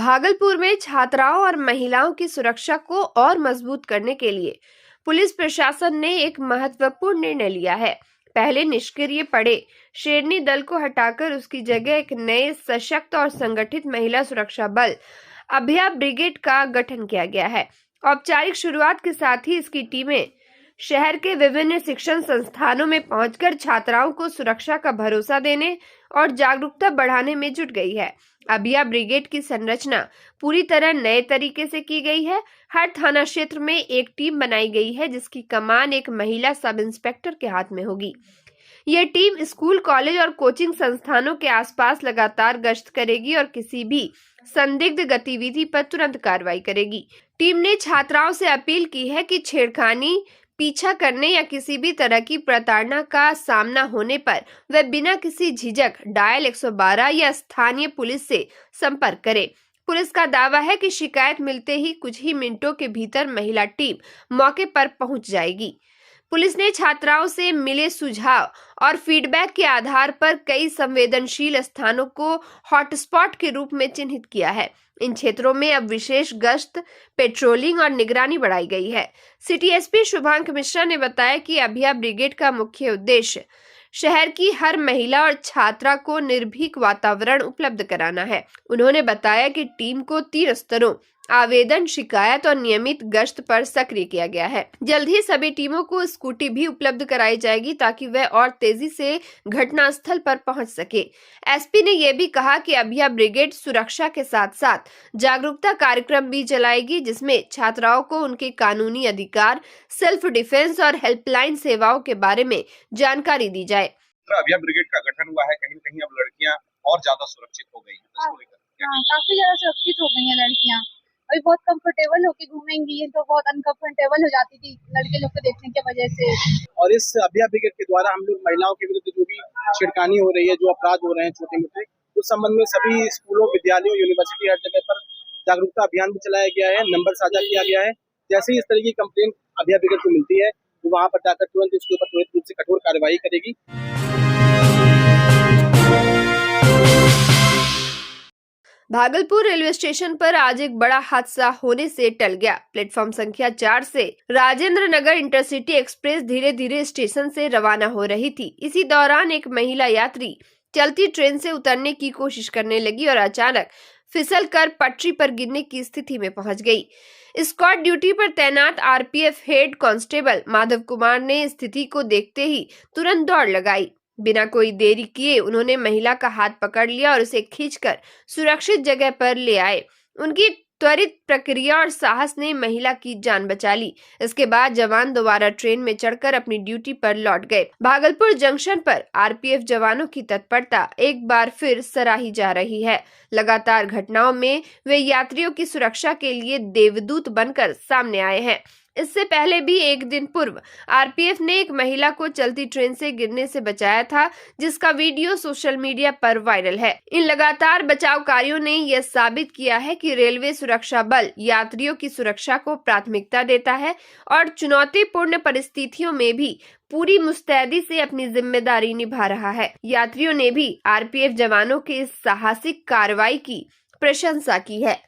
भागलपुर में छात्राओं और महिलाओं की सुरक्षा को और मजबूत करने के लिए पुलिस प्रशासन ने एक महत्वपूर्ण निर्णय लिया है। पहले निष्क्रिय पड़े शेरनी दल को हटाकर उसकी जगह एक नए सशक्त और संगठित महिला सुरक्षा बल अभया ब्रिगेड का गठन किया गया है। औपचारिक शुरुआत के साथ ही इसकी टीमें शहर के विभिन्न शिक्षण संस्थानों में पहुंचकर छात्राओं को सुरक्षा का भरोसा देने और जागरूकता बढ़ाने में जुट गई है। अभया ब्रिगेड की संरचना पूरी तरह नए तरीके से की गई है। हर थाना क्षेत्र में एक टीम बनाई गई है जिसकी कमान एक महिला सब इंस्पेक्टर के हाथ में होगी। यह टीम स्कूल, कॉलेज और कोचिंग संस्थानों के आसपास लगातार गश्त करेगी और किसी भी संदिग्ध गतिविधि पर तुरंत कार्रवाई करेगी। टीम ने छात्राओं से अपील की है कि छेड़खानी, पीछा करने या किसी भी तरह की प्रताड़ना का सामना होने पर वे बिना किसी झिझक डायल 112 या स्थानीय पुलिस से संपर्क करें। पुलिस का दावा है कि शिकायत मिलते ही कुछ ही मिनटों के भीतर महिला टीम मौके पर पहुंच जाएगी। पुलिस ने छात्राओं से मिले सुझाव और फीडबैक के आधार पर कई संवेदनशील स्थानों को हॉटस्पॉट के रूप में चिन्हित किया है। इन क्षेत्रों में अब विशेष गश्त, पेट्रोलिंग और निगरानी बढ़ाई गई है। सिटी एसपी शुभांक मिश्रा ने बताया कि अभया ब्रिगेड का मुख्य उद्देश्य शहर की हर महिला और छात्रा को निर्भीक वातावरण उपलब्ध कराना है। उन्होंने बताया कि टीम को 3 स्तरों आवेदन, शिकायत और नियमित गश्त पर सक्रिय किया गया है। जल्द ही सभी टीमों को स्कूटी भी उपलब्ध कराई जाएगी ताकि वह और तेजी से घटनास्थल पर पहुंच सके। एसपी ने यह भी कहा कि अभया ब्रिगेड सुरक्षा के साथ साथ जागरूकता कार्यक्रम भी चलाएगी जिसमें छात्राओं को उनके कानूनी अधिकार, सेल्फ डिफेंस और हेल्पलाइन सेवाओं के बारे में जानकारी दी जाए। अभया ब्रिगेड का गठन हुआ है, कहीं न कहीं अब लड़कियां और ज्यादा सुरक्षित हो गई हैं। काफी ज्यादा सुरक्षित हो गई हैं लड़कियां। अभी बहुत कंफर्टेबल होके घूमेंगी, तो बहुत अनकंफर्टेबल हो जाती थी लड़के लोग को देखने की वजह से। और इस अभया ब्रिगेड के द्वारा हम लोग महिलाओं के विरुद्ध जो भी छिड़कानी हो रही है, जो अपराध हो रहे हैं छोटे मोटे, उस संबंध में सभी स्कूलों, विद्यालयों, यूनिवर्सिटी, हर जगह पर जागरूकता अभियान भी चलाया गया है। नंबर साझा किया गया है। जैसे ही इस तरह की कंप्लेंट अभया ब्रिगेड को मिलती है तो वहाँ पर जाकर तुरंत उसके ऊपर त्वरित रूप से कठोर कार्रवाई करेगी। भागलपुर रेलवे स्टेशन पर आज एक बड़ा हादसा होने से टल गया। प्लेटफॉर्म संख्या 4 से राजेंद्र नगर इंटरसिटी एक्सप्रेस धीरे धीरे स्टेशन से रवाना हो रही थी। इसी दौरान एक महिला यात्री चलती ट्रेन से उतरने की कोशिश करने लगी और अचानक फिसलकर पटरी पर गिरने की स्थिति में पहुंच गई। स्क्वाड ड्यूटी पर तैनात RPF head constable Madhav Kumar ने स्थिति को देखते ही तुरंत दौड़ लगाई। बिना कोई देरी किए उन्होंने महिला का हाथ पकड़ लिया और उसे खींचकर सुरक्षित जगह पर ले आए। उनकी त्वरित प्रक्रिया और साहस ने महिला की जान बचा ली। इसके बाद जवान दोबारा ट्रेन में चढ़कर अपनी ड्यूटी पर लौट गए। भागलपुर जंक्शन पर आरपीएफ जवानों की तत्परता एक बार फिर सराही जा रही है। लगातार घटनाओं में वे यात्रियों की सुरक्षा के लिए देवदूत बनकर सामने आए हैं। इससे पहले भी एक दिन पूर्व आरपीएफ ने एक महिला को चलती ट्रेन से गिरने से बचाया था, जिसका वीडियो सोशल मीडिया पर वायरल है। इन लगातार बचाव कार्यों ने यह साबित किया है कि रेलवे सुरक्षा बल यात्रियों की सुरक्षा को प्राथमिकता देता है और चुनौतीपूर्ण परिस्थितियों में भी पूरी मुस्तैदी से अपनी जिम्मेदारी निभा रहा है। यात्रियों ने भी आरपीएफ जवानों के इस साहसिक कार्रवाई की प्रशंसा की है।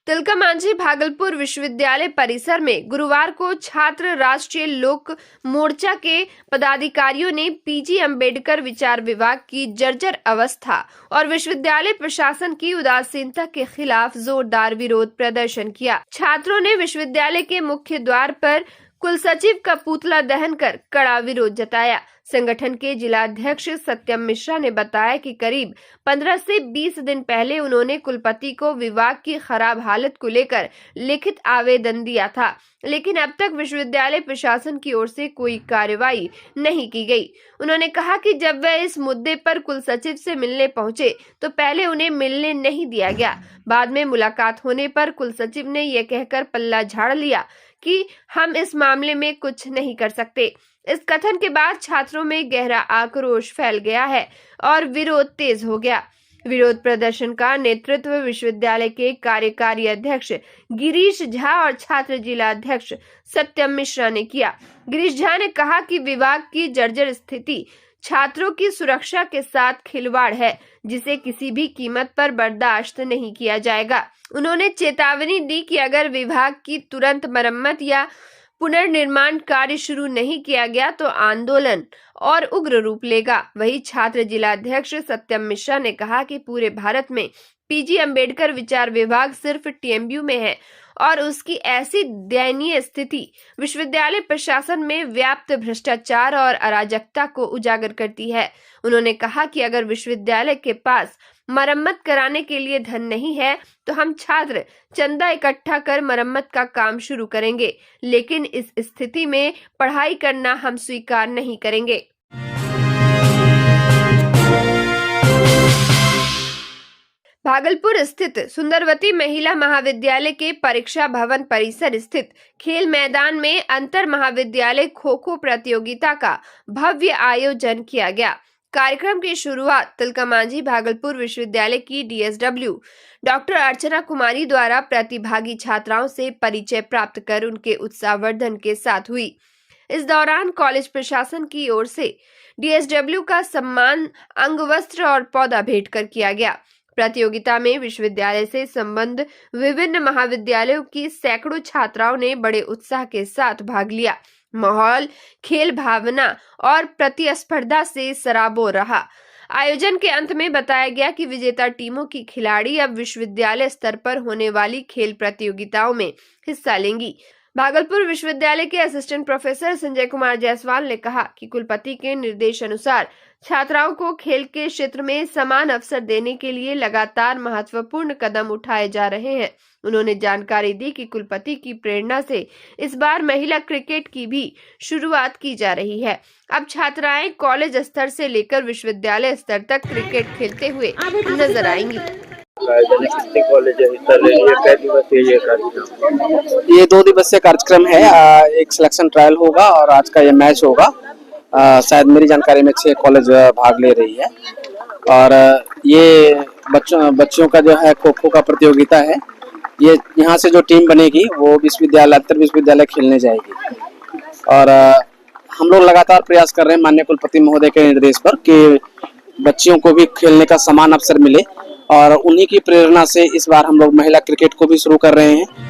तिलका मांझी भागलपुर विश्वविद्यालय परिसर में गुरुवार को छात्र राष्ट्रीय लोक मोर्चा के पदाधिकारियों ने पीजी अंबेडकर विचार विभाग की जर्जर अवस्था और विश्वविद्यालय प्रशासन की उदासीनता के खिलाफ जोरदार विरोध प्रदर्शन किया। छात्रों ने विश्वविद्यालय के मुख्य द्वार पर कुलसचिव का पुतला दहन कर कड़ा विरोध जताया। संगठन के जिलाध्यक्ष सत्यम मिश्रा ने बताया कि करीब 15 से 20 दिन पहले उन्होंने कुलपति को विभाग की खराब हालत को लेकर लिखित आवेदन दिया था, लेकिन अब तक विश्वविद्यालय प्रशासन की ओर से कोई कार्रवाई नहीं की गई। उन्होंने कहा कि जब वह इस मुद्दे पर कुलसचिव से मिलने पहुंचे तो पहले उन्हें मिलने नहीं दिया गया। बाद में मुलाकात होने पर कुलसचिव ने यह कहकर पल्ला झाड़ लिया कि हम इस मामले में कुछ नहीं कर सकते। इस कथन के बाद छात्रों में गहरा आक्रोश फैल गया है और विरोध तेज हो गया। विरोध प्रदर्शन का नेतृत्व विश्वविद्यालय के कार्यकारी अध्यक्ष गिरीश झा और छात्र जिला अध्यक्ष सत्यम मिश्रा ने किया। गिरीश झा ने कहा कि विभाग की जर्जर स्थिति छात्रों की सुरक्षा के साथ खिलवाड़ है, जिसे किसी भी कीमत पर बर्दाश्त नहीं किया जाएगा। उन्होंने चेतावनी दी कि अगर विभाग की तुरंत मरम्मत या पुनर्निर्माण कार्य शुरू नहीं किया गया तो आंदोलन और उग्र रूप लेगा। वहीं छात्र जिलाध्यक्ष सत्यम मिश्रा ने कहा कि पूरे भारत में पीजी अंबेडकर विचार विभाग सिर्फ टीएमयू में है और उसकी ऐसी दयनीय स्थिति विश्वविद्यालय प्रशासन में व्याप्त भ्रष्टाचार और अराजकता को उजागर करती है। उन्होंने कहा कि अगर विश्वविद्यालय के पास मरम्मत कराने के लिए धन नहीं है तो हम छात्र चंदा इकट्ठा कर मरम्मत का काम शुरू करेंगे, लेकिन इस स्थिति में पढ़ाई करना हम स्वीकार नहीं करेंगे। भागलपुर स्थित सुंदरवती महिला महाविद्यालय के परीक्षा भवन परिसर स्थित खेल मैदान में अंतर महाविद्यालय खो-खो प्रतियोगिता का भव्य आयोजन किया गया। कार्यक्रम की शुरुआत तिलका मांझी भागलपुर विश्वविद्यालय की डीएसडब्ल्यू डॉक्टर अर्चना कुमारी द्वारा प्रतिभागी छात्राओं से परिचय प्राप्त कर उनके उत्साहवर्धन के साथ हुई। इस दौरान कॉलेज प्रशासन की ओर से डीएसडब्ल्यू का सम्मान अंगवस्त्र और पौधा भेंट कर किया गया। प्रतियोगिता में विश्वविद्यालय से संबद्ध विभिन्न महाविद्यालयों की सैकड़ों छात्राओं ने बड़े उत्साह के साथ भाग लिया। माहौल खेल भावना और प्रतिस्पर्धा से सराबोर रहा। आयोजन के अंत में बताया गया कि विजेता टीमों की खिलाड़ी अब विश्वविद्यालय स्तर पर होने वाली खेल प्रतियोगिताओं में हिस्सा लेंगी। भागलपुर विश्वविद्यालय के असिस्टेंट प्रोफेसर संजय कुमार जायसवाल ने कहा कि कुलपति के निर्देश अनुसार छात्राओं को खेल के क्षेत्र में समान अवसर देने के लिए लगातार महत्वपूर्ण कदम उठाए जा रहे हैं। उन्होंने जानकारी दी कि कुलपति की प्रेरणा से इस बार महिला क्रिकेट की भी शुरुआत की जा रही है। अब छात्राएं कॉलेज स्तर से लेकर विश्वविद्यालय स्तर तक क्रिकेट खेलते हुए नजर आएंगी। ये 2 दिवसीय कार्यक्रम है। एक सिलेक्शन ट्रायल होगा और आज का ये मैच होगा। शायद मेरी जानकारी में 6 कॉलेज भाग ले रही है और ये बच्चों का जो है खो-खो का प्रतियोगिता है। ये यहाँ से जो टीम बनेगी वो विश्वविद्यालय अंतर विश्वविद्यालय खेलने जाएगी और हम लोग लगातार प्रयास कर रहे हैं माननीय कुलपति महोदय के निर्देश पर कि बच्चियों को भी खेलने का समान अवसर मिले और उन्हीं की प्रेरणा से इस बार हम लोग महिला क्रिकेट को भी शुरू कर रहे हैं।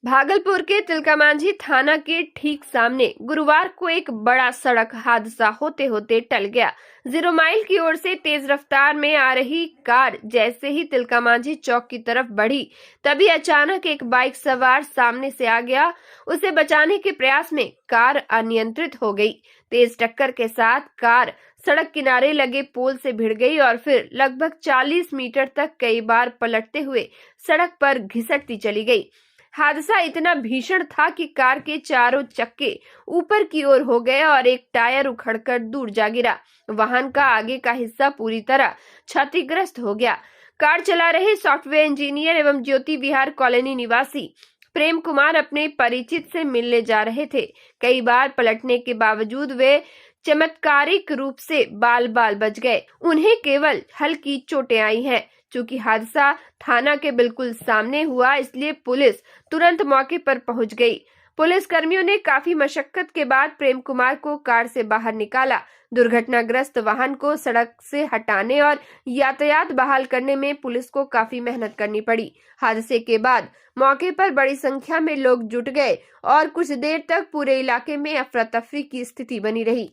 भागलपुर के तिलका मांझी थाना के ठीक सामने गुरुवार को एक बड़ा सड़क हादसा होते होते टल गया। 0 माइल की ओर से तेज रफ्तार में आ रही कार जैसे ही तिलका मांझी चौक की तरफ बढ़ी, तभी अचानक एक बाइक सवार सामने से आ गया। उसे बचाने के प्रयास में कार अनियंत्रित हो गई। तेज टक्कर के साथ कार सड़क किनारे लगे पोल से भिड़ गई और फिर लगभग 40 मीटर तक कई बार पलटते हुए सड़क पर घिसटती चली गई। हादसा इतना भीषण था कि कार के चारों चक्के ऊपर की ओर हो गए और एक टायर उखड़कर दूर जा गिरा। वाहन का आगे का हिस्सा पूरी तरह क्षतिग्रस्त हो गया। कार चला रहे सॉफ्टवेयर इंजीनियर एवं ज्योति विहार कॉलोनी निवासी प्रेम कुमार अपने परिचित से मिलने जा रहे थे। कई बार पलटने के बावजूद वे चमत्कारिक रूप से बाल बच गए। उन्हें केवल हल्की चोटें आई हैं। चूंकि हादसा थाना के बिल्कुल सामने हुआ, इसलिए पुलिस तुरंत मौके पर पहुंच गई। पुलिस कर्मियों ने काफी मशक्कत के बाद प्रेम कुमार को कार से बाहर निकाला। दुर्घटनाग्रस्त वाहन को सड़क से हटाने और यातायात बहाल करने में पुलिस को काफी मेहनत करनी पड़ी। हादसे के बाद मौके पर बड़ी संख्या में लोग जुट गए और कुछ देर तक पूरे इलाके में अफरा तफरी की स्थिति बनी रही।